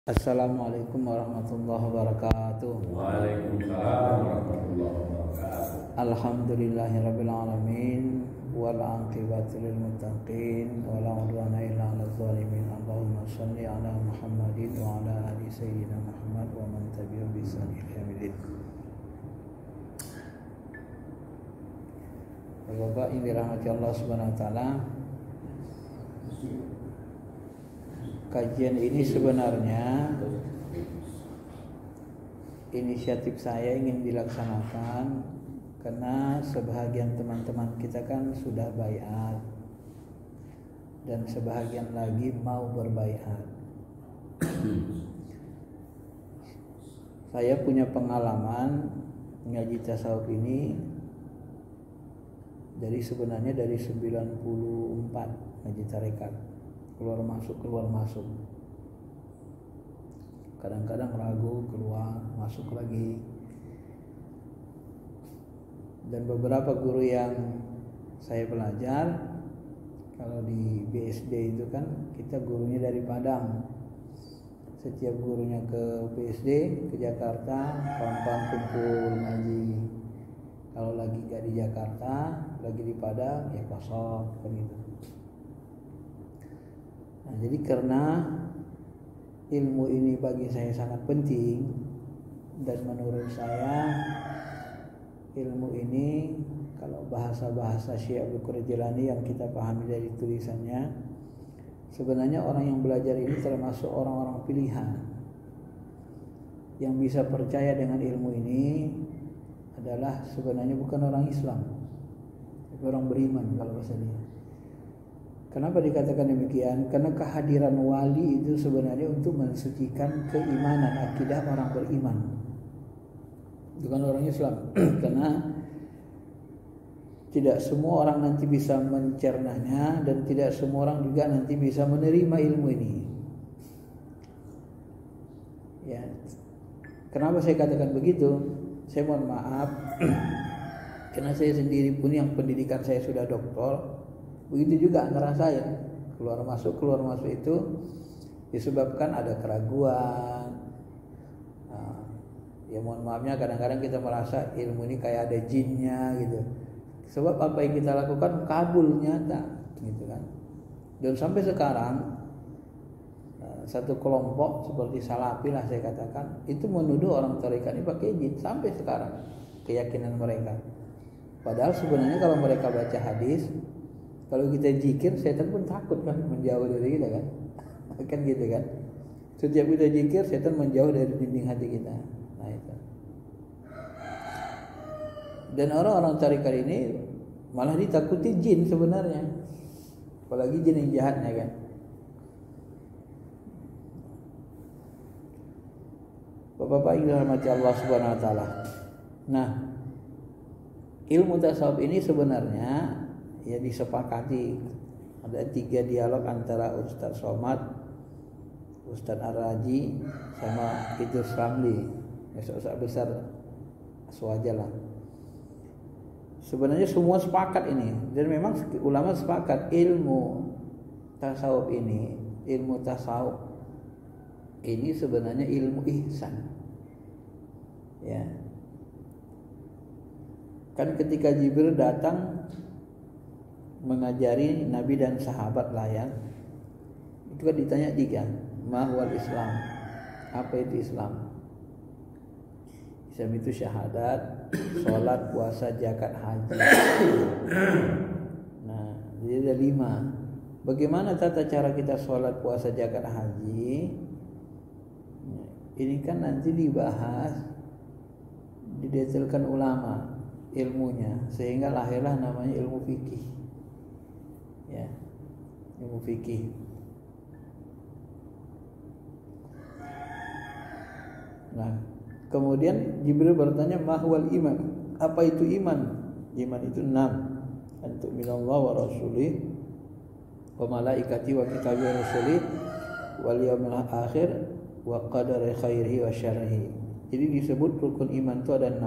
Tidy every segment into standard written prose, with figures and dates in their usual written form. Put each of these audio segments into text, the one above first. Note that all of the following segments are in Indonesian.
Assalamualaikum warahmatullahi wabarakatuh. Waalaikumsalam warahmatullahi wabarakatuh. Alhamdulillahirabbil alamin wal aqibatu lil muttaqin wala udwana illa 'alal zalimin. Allahumma shalli ala Muhammadin wa ala ali sayyidina Muhammad wa man tabi'ahum bi ihsan ila yaumil Bapak yang dirahmati Allah Subhanahu wa taala, kajian ini sebenarnya inisiatif saya ingin dilaksanakan karena sebahagian teman-teman kita kan sudah baiat dan sebahagian lagi mau berbaiat. Saya punya pengalaman ngaji tasawuf ini sebenarnya dari 94 ngaji tarekat, keluar masuk, kadang-kadang ragu, keluar masuk lagi. Dan beberapa guru yang saya belajar, kalau di BSD itu kan kita gurunya dari Padang, setiap gurunya ke BSD, ke Jakarta, kawan-kawan kumpul ngaji. Kalau lagi nggak di Jakarta, lagi di Padang, ya kosong kan gitu. Nah, jadi karena ilmu ini bagi saya sangat penting, dan menurut saya ilmu ini, kalau bahasa Syekh Abdul Qadir Jilani yang kita pahami dari tulisannya, sebenarnya orang yang belajar ini termasuk orang-orang pilihan yang bisa percaya dengan ilmu ini adalah sebenarnya bukan orang Islam, tapi orang beriman kalau bahasa dia. Kenapa dikatakan demikian? Karena kehadiran wali itu sebenarnya untuk mensucikan keimanan, akidah orang beriman, bukan orang Islam. Karena tidak semua orang nanti bisa mencernanya, dan tidak semua orang juga nanti bisa menerima ilmu ini. Ya, kenapa saya katakan begitu? Saya mohon maaf, karena saya sendiri pun yang pendidikan saya sudah doktor. Begitu juga ngerasain keluar masuk itu disebabkan ada keraguan. Nah, ya mohon maafnya kadang-kadang kita merasa ilmu ini kayak ada jinnya gitu. Sebab apa yang kita lakukan kabul nyata gitu kan. Dan sampai sekarang satu kelompok seperti Salafi lah saya katakan, itu menuduh orang tarekat ini pakai jin sampai sekarang, keyakinan mereka. Padahal sebenarnya kalau mereka baca hadis, kalau kita zikir, setan pun takut kan menjauh dari kita kan. Kan gitu kan. Setiap kita zikir, setan menjauh dari dinding hati kita. Nah itu. Dan orang-orang tarekat ini malah ditakuti jin sebenarnya. Apalagi jin yang jahatnya kan. Bapak-bapak yang dirahmati Allah Subhanahu wa taala. Nah, ilmu tasawuf ini sebenarnya ya disepakati, ada 3 dialog antara Ustaz Somad, Ustaz Ar-Raji, sama Idrus Ramli, Ustaz besar Aswaja lah. Sebenarnya semua sepakat ini, dan memang ulama sepakat ilmu tasawuf ini sebenarnya ilmu ihsan. Ya. Kan ketika Jibril datang mengajari Nabi dan sahabat layan, itu kan ditanya 3, mahwal Islam, apa itu Islam? Islam itu syahadat, sholat, puasa, zakat, haji. Nah, jadi ada 5. Bagaimana tata cara kita sholat, puasa, zakat, haji? Ini kan nanti dibahas, didetailkan ulama ilmunya, sehingga lahirlah namanya ilmu fikih. Ya, ilmu fikih. Nah, kemudian Jibril bertanya, mahwal iman, apa itu iman? Iman itu 6. Antu minallah wa rasulih wa malaikati wa kitabi wa rasulih wal yaumil akhir wa qadari khairihi wa syarrihi. Jadi disebut rukun iman itu ada 6.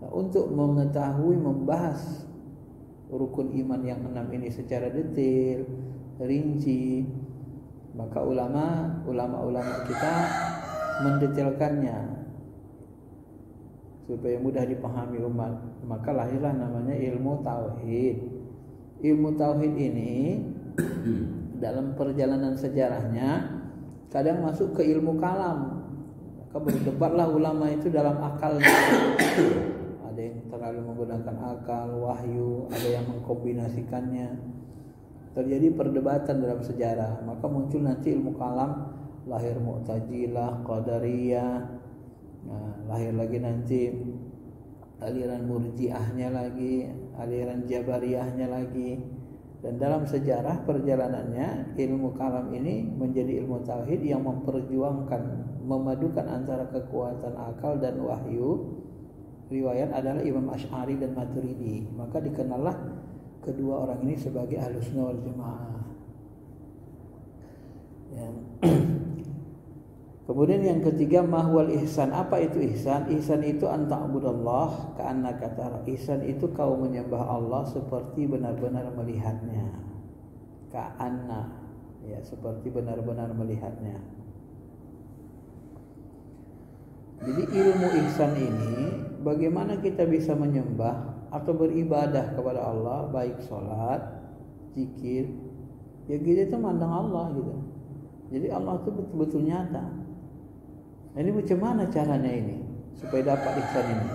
Nah, untuk mengetahui, membahas rukun iman yang 6 ini secara detail, rinci, Maka ulama kita mendetailkannya supaya mudah dipahami umat. Maka lahirlah namanya ilmu tauhid. Ilmu tauhid ini dalam perjalanan sejarahnya kadang masuk ke ilmu kalam. Maka berdebatlah ulama itu dalam akalnya. Ada yang terlalu menggunakan akal, wahyu, ada yang mengkombinasikannya. Terjadi perdebatan dalam sejarah. Maka muncul nanti ilmu kalam, lahir Mu'tazilah, Qadariyah. Nah, lahir lagi nanti aliran Murji'ahnya lagi, aliran Jabariyahnya lagi. Dan dalam sejarah perjalanannya ilmu kalam ini menjadi ilmu tauhid yang memperjuangkan, memadukan antara kekuatan akal dan wahyu. Riwayat adalah Imam Asy'ari dan Maturidi. Maka dikenallah kedua orang ini sebagai Ahlussunnah wal Jamaah. Ya. Kemudian yang ketiga, mahwal ihsan. Apa itu ihsan? Ihsan itu anta'budallah ka'annaka tara. Ihsan itu kau menyembah Allah seperti benar-benar melihatnya. Ka'anna, ya, seperti benar-benar melihatnya. Jadi ilmu ihsan ini bagaimana kita bisa menyembah atau beribadah kepada Allah, baik sholat, zikir, ya kita itu mandang Allah gitu. Jadi Allah itu betul-betul nyata. Nah, ini macam mana caranya ini supaya dapat ihsan ini?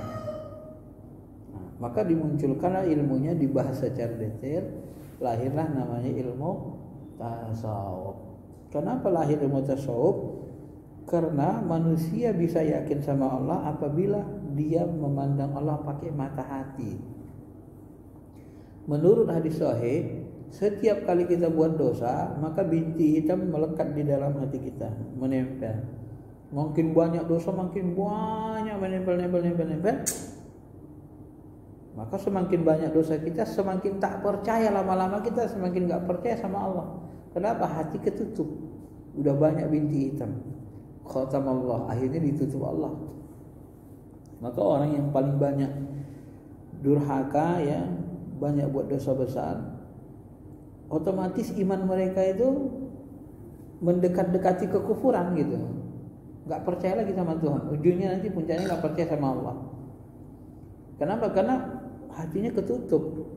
Nah, maka dimunculkanlah ilmunya, dibahas secara detail, lahirlah namanya ilmu tasawuf. Kenapa lahir ilmu tasawuf? Karena manusia bisa yakin sama Allah apabila dia memandang Allah pakai mata hati. Menurut hadis sahih, setiap kali kita buat dosa, maka binti hitam melekat di dalam hati kita, menempel. Makin banyak dosa, makin banyak menempel. Maka semakin banyak dosa kita, semakin tak percaya, lama-lama kita semakin gak percaya sama Allah. Kenapa? Hati ketutup. Udah banyak binti hitam. Khatam Allah, akhirnya ditutup Allah. Maka orang yang paling banyak durhaka, ya, banyak buat dosa besar, otomatis iman mereka itu mendekat-dekati kekufuran gitu. Gak percaya lagi sama Tuhan. Ujungnya nanti puncaknya gak percaya sama Allah. Kenapa? Karena hatinya ketutup.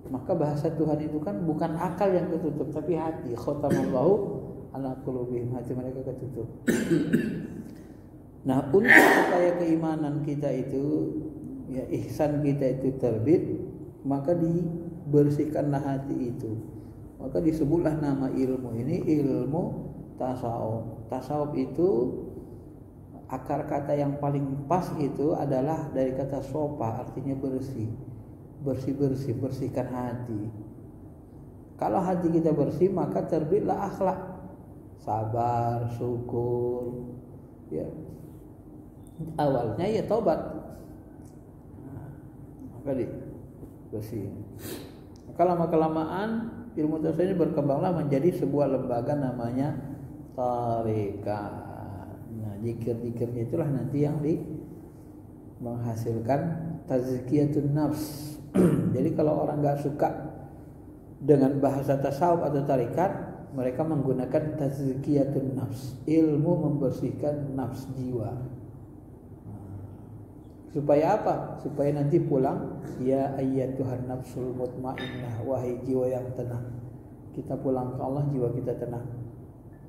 Maka bahasa Tuhan itu kan bukan akal yang ketutup, tapi hati. Khatamallahu ala qulubihim, hati mereka ketutup. Nah, untuk supaya keimanan kita itu, ya, ihsan kita itu terbit, maka dibersihkanlah hati itu. Maka disebutlah nama ilmu ini ilmu tasawuf. Tasawuf itu akar kata yang paling pas itu adalah dari kata sopa, artinya bersih. Bersih-bersih, bersihkan hati. Kalau hati kita bersih, maka terbitlah akhlak. Sabar, syukur, ya. Awalnya ya taubat. Nah, maka bersih. Maka lama-kelamaan ilmu tasawuf ini berkembanglah menjadi sebuah lembaga namanya tarekat. Nah, zikir-zikirnya itulah nanti yang menghasilkan tazkiyatun nafs. Jadi kalau orang enggak suka dengan bahasa tasawuf atau tarekat, mereka menggunakan tazkiyatun nafs, ilmu membersihkan nafs jiwa. Supaya apa? Supaya nanti pulang, ya ayyatuhan nafsul mutmainnah, wahai jiwa yang tenang. Kita pulang ke Allah, jiwa kita tenang.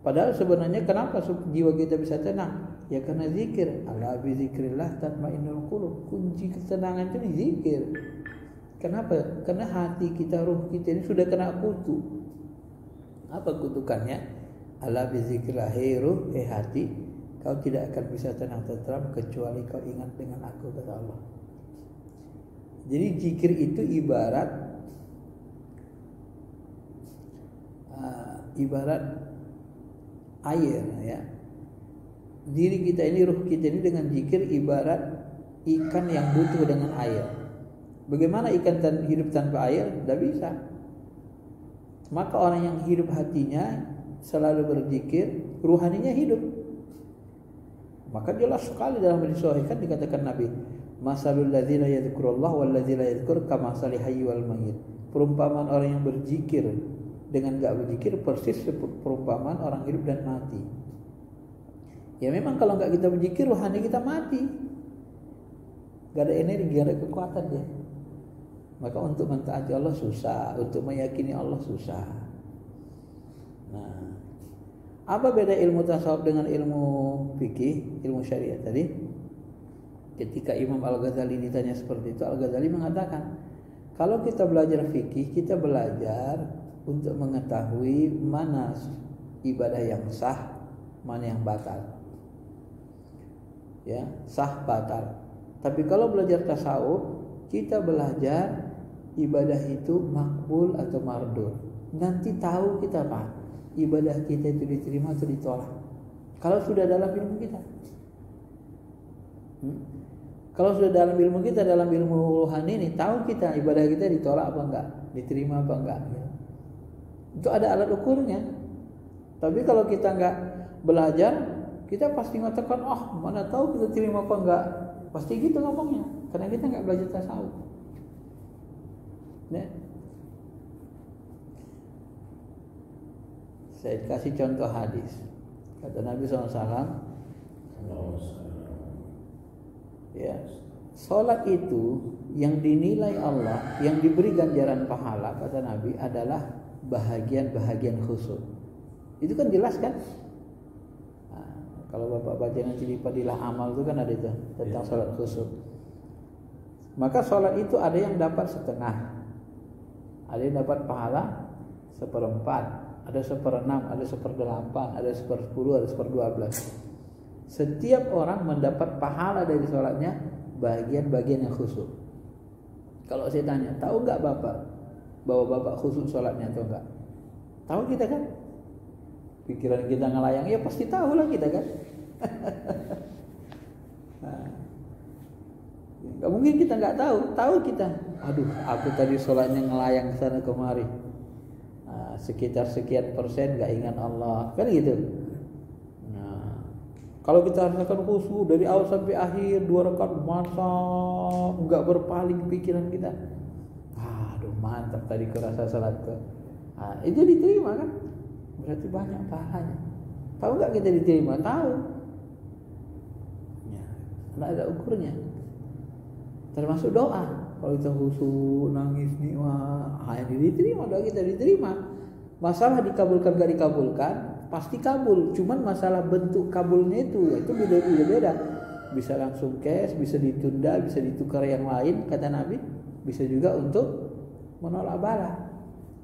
Padahal sebenarnya kenapa jiwa kita bisa tenang? Ya karena zikir. Ala bi zikrillah tatmainnul qulub. Kunci ketenangan itu zikir. Kenapa? Karena hati kita, ruh kita ini sudah kena kutu. Apa kutukannya? Ala bi zikrillah, ruh, hati, kau tidak akan bisa tenang tentram kecuali kau ingat dengan aku, kata Allah. Jadi zikir itu ibarat air, ya. Diri kita ini, ruh kita ini dengan zikir ibarat ikan yang butuh dengan air. Bagaimana ikan hidup tanpa air? Tidak bisa. Maka orang yang hidup hatinya selalu berzikir, ruhaninya hidup. Maka jelas sekali dalam hadis sahih kan dikatakan Nabi, masalul ladzina yadhkurullah wal ladzina yadhkur kamasali hayy wal mayyit. Perumpamaan orang yang berzikir dengan gak berzikir persis seperti perumpamaan orang hidup dan mati. Ya memang kalau gak kita berzikir rohani kita mati, gak ada energi, gak ada kekuatan dia. Maka untuk mentaati Allah susah, untuk meyakini Allah susah. Nah, apa beda ilmu tasawuf dengan ilmu fikih, ilmu syariat tadi? Ketika Imam Al-Ghazali ditanya seperti itu, Al-Ghazali mengatakan, kalau kita belajar fikih, kita belajar untuk mengetahui mana ibadah yang sah, mana yang batal. Ya, sah batal. Tapi kalau belajar tasawuf, kita belajar ibadah itu makbul atau mardud. Nanti tahu kita apa? Ibadah kita itu diterima atau ditolak. Kalau sudah dalam ilmu kita. Kalau sudah dalam ilmu kita, dalam ilmu rohani ini, tahu kita ibadah kita ditolak apa enggak, diterima apa enggak. Itu ada alat ukurnya. Tapi kalau kita enggak belajar, kita pasti mengatakan, mana tahu kita terima apa enggak. Pasti gitu ngomongnya, karena kita enggak belajar tasawuf. Ya. Saya kasih contoh hadis. Kata Nabi SAW, ya, sholat itu yang dinilai Allah, yang diberi ganjaran pahala, kata Nabi, adalah bahagian-bahagian khusyuk. Itu kan jelas kan? Nah, kalau Bapak baca nanti di Fadilah Amal itu kan ada itu tentang sholat khusyuk. Maka sholat itu ada yang dapat setengah, ada yang dapat pahala 1/4, ada 1/6, ada 1/8, ada 1/10, ada 1/12. Setiap orang mendapat pahala dari sholatnya bagian-bagian yang khusyuk. Kalau saya tanya, tahu nggak Bapak bahwa Bapak khusyuk sholatnya atau enggak? Tahu kita kan? Pikiran kita ngelayang, ya pasti tahu lah kita kan. Nggak mungkin kita nggak tahu. Tahu kita. Aduh, aku tadi sholatnya ngelayang ke sana kemari. Sekitar sekian persen nggak ingat Allah, kan gitu. Kalau kita rasakan khusyuk dari awal sampai akhir 2 rakaat masa enggak berpaling pikiran kita. Aduh, mantap tadi kerasa salatku. Itu diterima kan? Berarti banyak pahalanya. Tahu enggak kita diterima? Tahu. Ya, enggak ada ukurnya. Termasuk doa. Kalau kita khusyuk, nangis nih, yang diterima, doa kita diterima. Masalah dikabulkan enggak dikabulkan, pasti kabul, cuman masalah bentuk kabulnya itu beda-beda. Bisa langsung cash, bisa ditunda, bisa ditukar yang lain, kata Nabi. Bisa juga untuk menolak bala.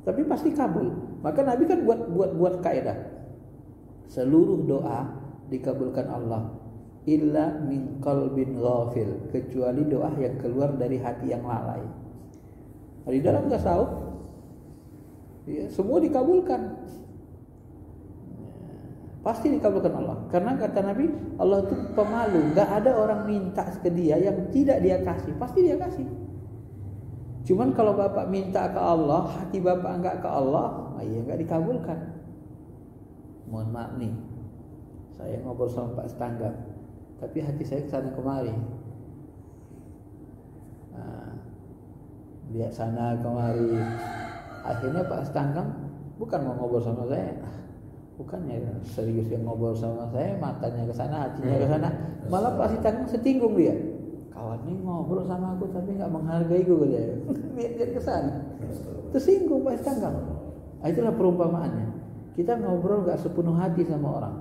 Tapi pasti kabul. Maka Nabi kan buat kaidah. Seluruh doa dikabulkan Allah illa min qalbin ghafil, kecuali doa yang keluar dari hati yang lalai. Di dalam tasawuf, ya, semua dikabulkan. Pasti dikabulkan Allah. Karena kata Nabi, Allah itu pemalu. Gak ada orang minta ke dia yang tidak dia kasih. Pasti dia kasih. Cuman kalau Bapak minta ke Allah, hati Bapak enggak ke Allah, ya enggak dikabulkan. Mohon maaf nih, saya ngobrol sama Pak Stanggam, tapi hati saya kesana kemari. Lihat sana kemari. Akhirnya Pak Stanggam bukan mau ngobrol sama saya. Bukannya serius yang ngobrol sama saya, matanya ke sana, hatinya ke sana. Malah pasti tanggung setinggung dia. Kawan ini ngobrol sama aku tapi nggak menghargai gue dia. Dia ke sana. Tersinggung pasti tanggung. Itulah perumpamaannya. Kita ngobrol nggak sepenuh hati sama orang.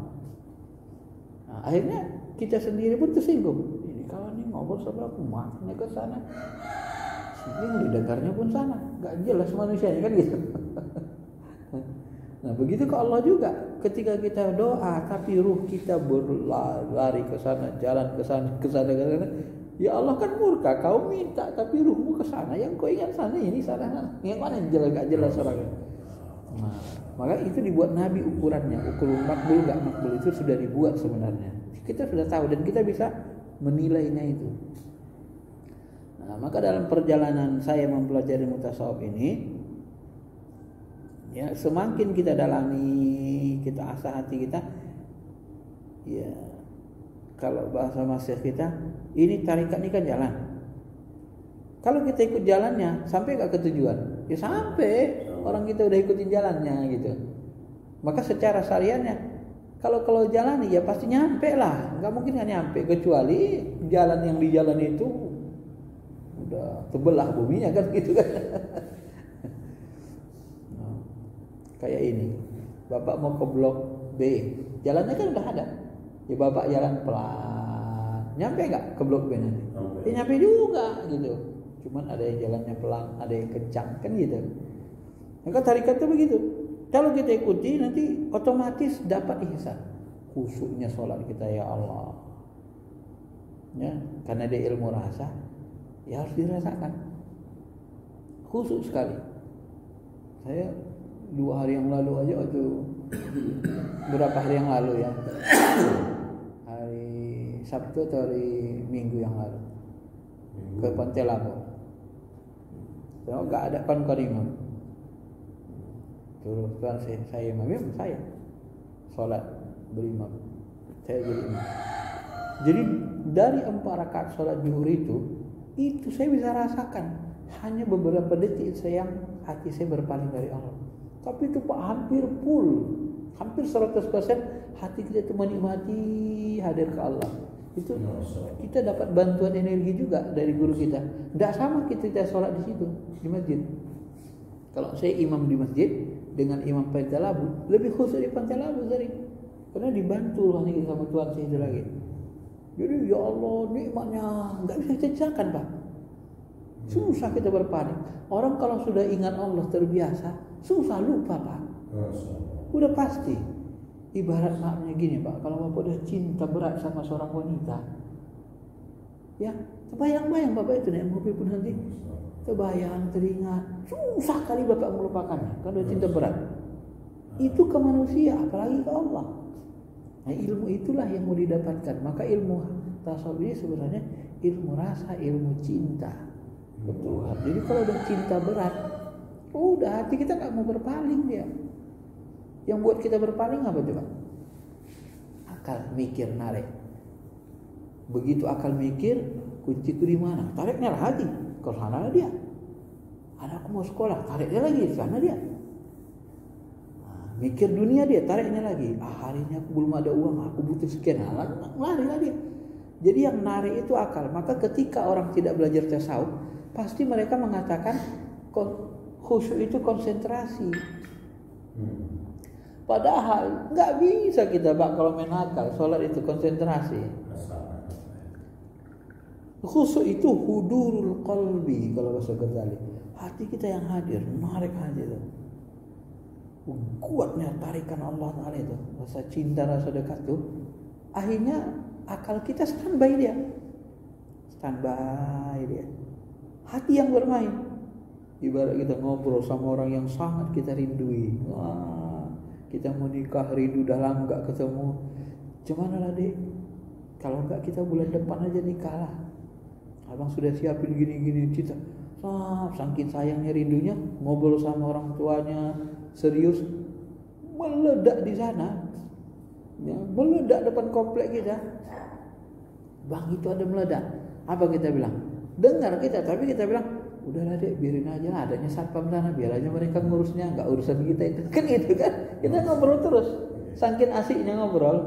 Akhirnya kita sendiri pun tersinggung. Ini kawan ini ngobrol sama aku, matanya ke sana. Yang didengarnya pun sana. Nggak jelas manusianya kan gitu. Nah begitu ke Allah juga. Ketika kita doa tapi ruh kita berlari ke sana, jalan ke sana, ke sana. Ya Allah kan murka, kau minta tapi ruhmu ke sana, yang kau ingat sana, ini sana. Yang mana jelas gak jelas orangnya. Nah, maka itu dibuat Nabi ukurannya. Ukur makbul gak makbul itu sudah dibuat sebenarnya. Kita sudah tahu dan kita bisa menilainya itu. Nah, maka dalam perjalanan saya mempelajari mutasawuf ini, ya semakin kita dalami, kita asah hati kita, ya kalau bahasa masyarakat kita, ini tarikat ini kan jalan. Kalau kita ikut jalannya, sampai gak ke tujuan? Ya sampai. Orang kita udah ikutin jalannya gitu. Maka secara syariatnya kalau jalan ya pasti nyampe lah. Nggak mungkin nggak nyampe kecuali jalan yang di jalan itu udah terbelah buminya kan gitu kan. Kayak ini. Bapak mau ke blok B. Jalannya kan udah ada. Ya Bapak jalan pelan. Nyampe nggak ke blok B nanti? Ya nyampe juga gitu. Cuman ada yang jalannya pelan, ada yang kencang kan gitu. Maka tarikat itu begitu. Kalau kita ikuti nanti otomatis dapat ihsan. Khusyuknya sholat kita ya Allah. Ya, karena dia ilmu rasa, ya harus dirasakan. Khusyuk sekali. Saya 2 hari yang lalu aja waktu berapa hari yang lalu ya. Hari Sabtu atau hari Minggu yang lalu. Ke Pantai Labu. Kalau enggak ada kawan imam. Terus kan saya imam, saya sholat berimam, saya jadi imam. Jadi dari 4 rakaat sholat zuhur itu saya bisa rasakan hanya beberapa detik yang hati saya berpaling dari Allah. Tapi itu Pak hampir full, hampir 100% hati kita itu menikmati hadir ke Allah. Itu kita dapat bantuan energi juga dari guru kita. Tidak sama kita sholat di situ di masjid. Kalau saya imam di masjid dengan imam Pantai Labu lebih khusyuk di Pantai Labu sering, karena dibantu hanya sama Tuhan saya itu lagi. Jadi ya Allah nikmatnya nggak bisa diceritakan Pak. Susah kita berpaling. Orang kalau sudah ingat Allah terbiasa, susah lupa Pak. Udah pasti. Ibarat maknya gini Pak, kalau Bapak udah cinta berat sama seorang wanita, ya terbayang-bayang Bapak itu naik mobil pun nanti terbayang, teringat, susah kali Bapak melupakannya kalau cinta berat. Itu ke manusia, apalagi ke Allah. Nah ilmu itulah yang mau didapatkan. Maka ilmu tasawuf ini sebenarnya ilmu rasa, ilmu cinta ke Tuhan. Jadi kalau udah cinta berat, udah hati kita gak mau berpaling dia. Yang buat kita berpaling apa coba? Akal mikir narik. Begitu akal mikir, kunciku di mana? Tariknya hati. Ke sana dia. Anakku mau sekolah, tariknya lagi ke sana dia. Mikir dunia dia, tariknya lagi. Hari ini aku belum ada uang, aku butuh sekian. Lari lah dia. Jadi yang narik itu akal. Maka ketika orang tidak belajar tasawuf, pasti mereka mengatakan khusyuk itu konsentrasi. Padahal nggak bisa kita Pak kalau main akal. Sholat itu konsentrasi. Khusyuk itu hudurul qalbi kalau bahasa Ghazali. Hati kita yang hadir, menarik hati itu. Kuatnya tarikan Allah Ta'ala itu. Rasa cinta, rasa dekat itu. Akhirnya akal kita standby dia. Standby dia. Hati yang bermain. Ibarat kita ngobrol sama orang yang sangat kita rindui. Wah, kita mau nikah, rindu dah lama gak ketemu. Cuman lah dek, kalau enggak kita bulan depan aja nikah lah. Abang sudah siapin gini-gini kita. Saking sayangnya rindunya, ngobrol sama orang tuanya serius, meledak di sana. Ya, meledak depan komplek kita. Bang itu ada meledak. Apa kita bilang? Dengar kita, tapi kita bilang, udahlah dek, biarin aja lah, adanya satpam sana, biar aja mereka ngurusnya, nggak urusan kita itu. Kan itu kan, kita ngobrol terus. Saking asiknya ngobrol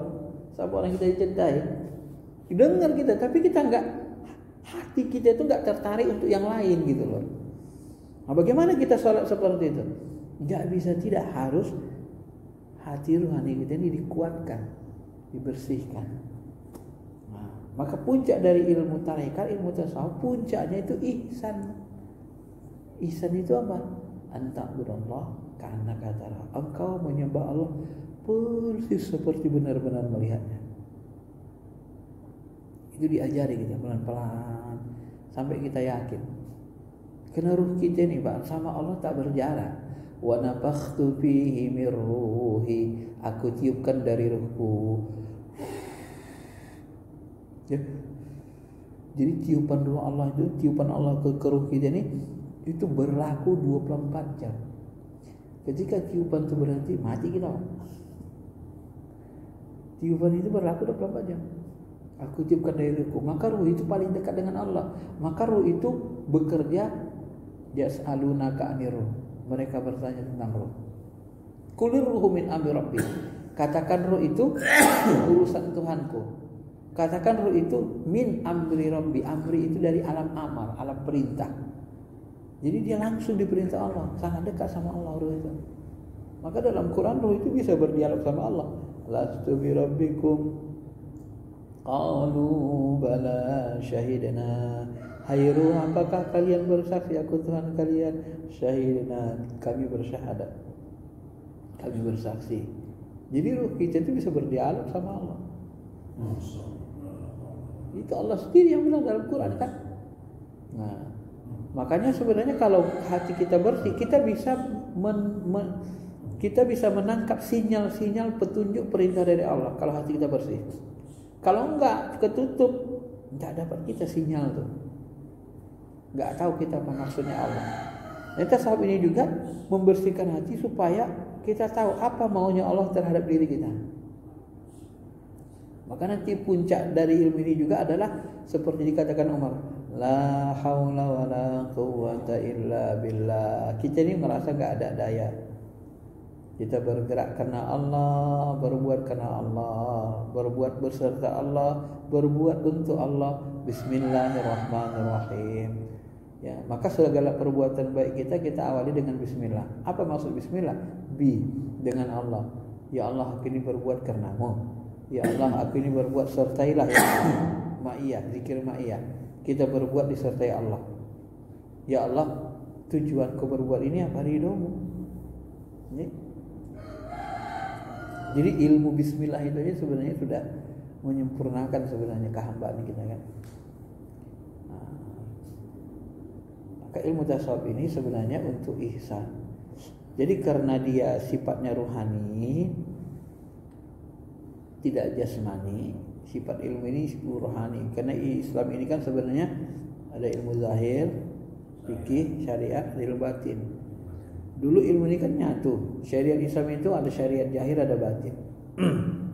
sama orang kita dicintai. Dengar kita, tapi kita nggak, hati kita itu nggak tertarik untuk yang lain gitu loh. Nah bagaimana kita sholat seperti itu? Nggak bisa, tidak, harus hati ruhani kita ini dikuatkan, dibersihkan. Nah, maka puncak dari ilmu tarekat, ilmu tasawuf, puncaknya itu ihsan. Ihsan itu apa? Anta'budallah karena kata engkau menyembah Allah persis seperti benar-benar melihatnya. Itu diajari kita pelan-pelan sampai kita yakin. Karena ruh kita nih Pak sama Allah tak berjarak. Wa nafakhtu fihi min ruhi, aku tiupkan dari ruhku. Ya. Jadi tiupan ruh Allah itu, tiupan Allah ke ruh kita ini itu berlaku 24 jam. Ketika tiupan itu berhenti, mati kita. Tiupan itu berlaku 24 jam. Aku tiupkan dari ruhku, maka ruh itu paling dekat dengan Allah. Maka ruh itu bekerja, yas'alunaka 'anir ruh. Mereka bertanya tentang roh. Qulir ruhu min amri rabbi. Katakan roh itu urusan Tuhanku. Katakan roh itu min amri rabbi. Amri itu dari alam amar, alam perintah. Jadi dia langsung diperintah Allah, sangat dekat sama Allah roh itu. Maka dalam Quran roh itu bisa berdialog sama Allah. Lastu bi rabbikum. Qalu bala syahidna. Hai ruh, apakah kalian bersaksi aku Tuhan kalian? Syahidna, kami bersyahadat. Kami bersaksi. Jadi ruh kita itu bisa berdialog sama Allah. Itu Allah sendiri yang bilang dalam Quran kan. Nah, makanya sebenarnya kalau hati kita bersih, kita bisa kita bisa menangkap sinyal-sinyal petunjuk perintah dari Allah kalau hati kita bersih. Kalau enggak ketutup, enggak dapat kita sinyal tuh. Enggak tahu kita apa maksudnya Allah. Dan tasawuf ini juga membersihkan hati supaya kita tahu apa maunya Allah terhadap diri kita. Maka nanti puncak dari ilmu ini juga adalah seperti dikatakan Umar, la haula wala quwwata illa billah. Kita ini merasa enggak ada daya. Kita bergerak karena Allah, berbuat karena Allah, berbuat beserta Allah, berbuat untuk Allah. Bismillahirrahmanirrahim. Ya, maka segala perbuatan baik kita awali dengan bismillah. Apa maksud bismillah? Dengan Allah. Ya Allah, aku ini berbuat karenamu. Ya Allah, aku ini berbuat sertailah ya. Ma'iyah, zikir ma'iyah. Kita berbuat disertai Allah. Ya Allah, tujuanku berbuat ini apa? Ridhomu. Ini. Jadi ilmu bismillah itu aja sebenarnya sudah menyempurnakan sebenarnya kehambaan kita kan. Maka ilmu tasawuf ini sebenarnya untuk ihsan. Jadi karena dia sifatnya ruhani, tidak jasmani, sifat ilmu ini ruhani. Karena Islam ini kan sebenarnya ada ilmu zahir, fikih, syariat, ilmu batin. Dulu ilmu ini kan nyatu. Syariat Islam itu ada syariat zahir, ada batin.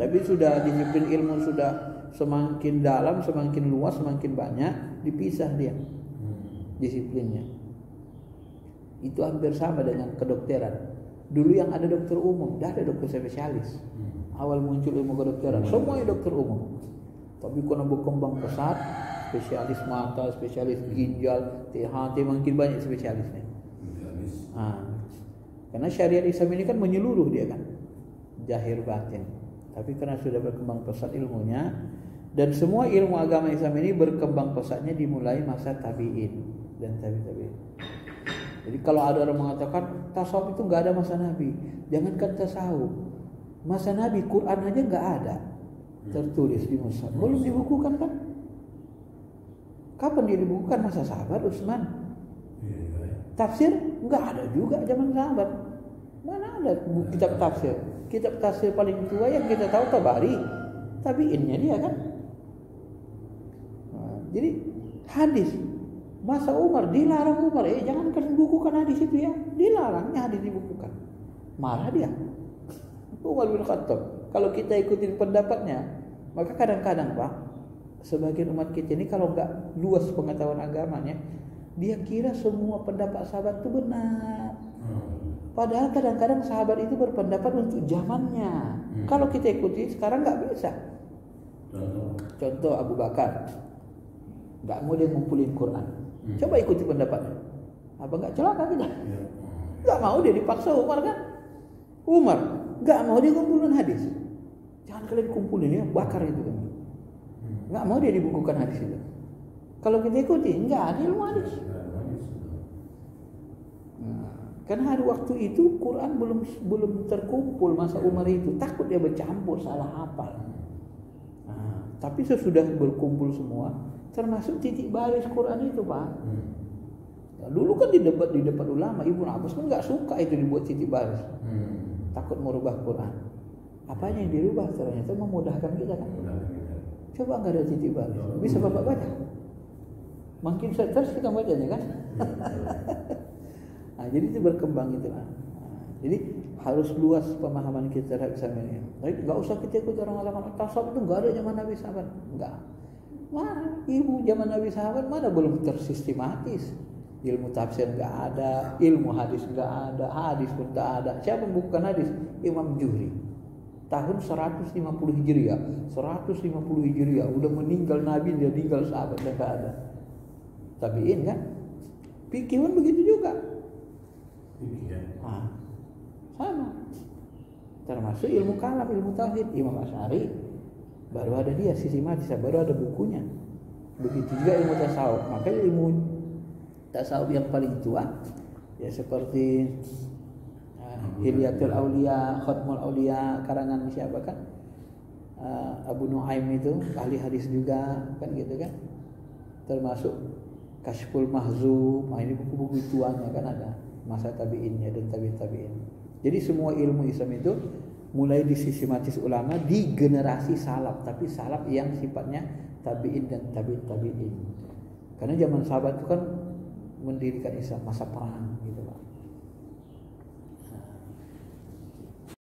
Tapi sudah disiplin ilmu sudah semakin dalam, semakin luas, semakin banyak, dipisah dia disiplinnya. Itu hampir sama dengan kedokteran. Dulu yang ada dokter umum, dah ada dokter spesialis. Awal muncul ilmu kedokteran, semuanya dokter umum. Tapi karena berkembang pesat, spesialis mata, spesialis ginjal, THT, makin banyak spesialisnya. Karena syariat Islam ini kan menyeluruh dia kan, zahir batin. Tapi karena sudah berkembang pesat ilmunya, dan semua ilmu agama Islam ini berkembang pesatnya dimulai masa tabi'in dan tabi'in. Jadi kalau ada orang mengatakan tasawuf itu nggak ada masa Nabi, jangankan tasawuf, masa Nabi Quran aja nggak ada tertulis di mushaf, belum dibukukan kan? Kapan dia dibukukan? Masa sahabat Utsman. Tafsir nggak ada juga zaman sahabat. Mana ada kitab tafsir? Kitab tafsir paling tua yang kita tahu Tabari, tabiinnya dia kan. Jadi hadis masa Umar dilarang Umar, jangankan bukukan hadis itu ya, dilarangnya hadis dibukukan. Marah dia. Umar bin Khattab. Kalau kita ikutin pendapatnya, maka kadang-kadang Pak, sebagian umat kita ini kalau nggak luas pengetahuan agamanya, dia kira semua pendapat sahabat itu benar. Padahal kadang-kadang sahabat itu berpendapat untuk zamannya. Kalau kita ikuti sekarang nggak bisa. Contoh Abu Bakar, nggak mau dia ngumpulin Quran. Coba ikuti pendapatnya. Apa nggak celaka kita? Nggak mau dia, dipaksa Umar kan? Umar nggak mau dia kumpulin hadis. Jangan kalian kumpulin ya, bakar itu kan. Nggak mau dia dibukukan hadis itu. Kalau kita ikuti, nggak ada ilmu hadis. Karena hari waktu itu Quran belum terkumpul masa Umar itu, takut dia bercampur salah hafal. Tapi sesudah berkumpul semua, termasuk titik baris Quran itu Pak. Dulu kan di debat ulama, Ibnu Abbas kan nggak suka itu dibuat titik baris, takut merubah Quran. Apanya yang dirubah? Ternyata memudahkan kita kan. Coba nggak ada titik baris, bisa Bapak baca. Makin terus kita bacanya kan. Jadi itu berkembang itu kan. Jadi harus luas pemahaman kita terhadap Islam ini. Tapi nggak usah kita ikut orang-orang tasawuf itu nggak ada zaman Nabi sahabat, nggak. Mana ilmu zaman Nabi sahabat mana belum tersistematis. ilmu tafsir nggak ada, ilmu hadis nggak ada, hadis pun tak ada. Siapa membukukan hadis? Imam Zuhri. Tahun 150 Hijriah, 150 Hijriah, udah meninggal Nabi, dia tinggal sahabat, dan nggak ada. Tabiin kan? Fikih pun begitu juga. Nah, sama. Termasuk ilmu kalam, ilmu tauhid, Imam Asy'ari baru ada dia sistematis, baru ada bukunya. Begitu juga ilmu tasawuf. Maka ilmu tasawuf yang paling tua ya seperti Hilyatul Auliya, Khatmul Auliya, karangan siapa kan? Abu Nuaim itu ahli hadis juga kan gitu kan. Termasuk Kasyful Mahzub. Nah, ini buku-buku tuanya kan ada masa tabi'innya dan tabi'in. Jadi semua ilmu Islam itu mulai disistematis ulama di generasi salaf, tapi salaf yang sifatnya tabi'in dan tabi'in. Karena zaman sahabat itu kan mendirikan Islam masa perang gitu Pak.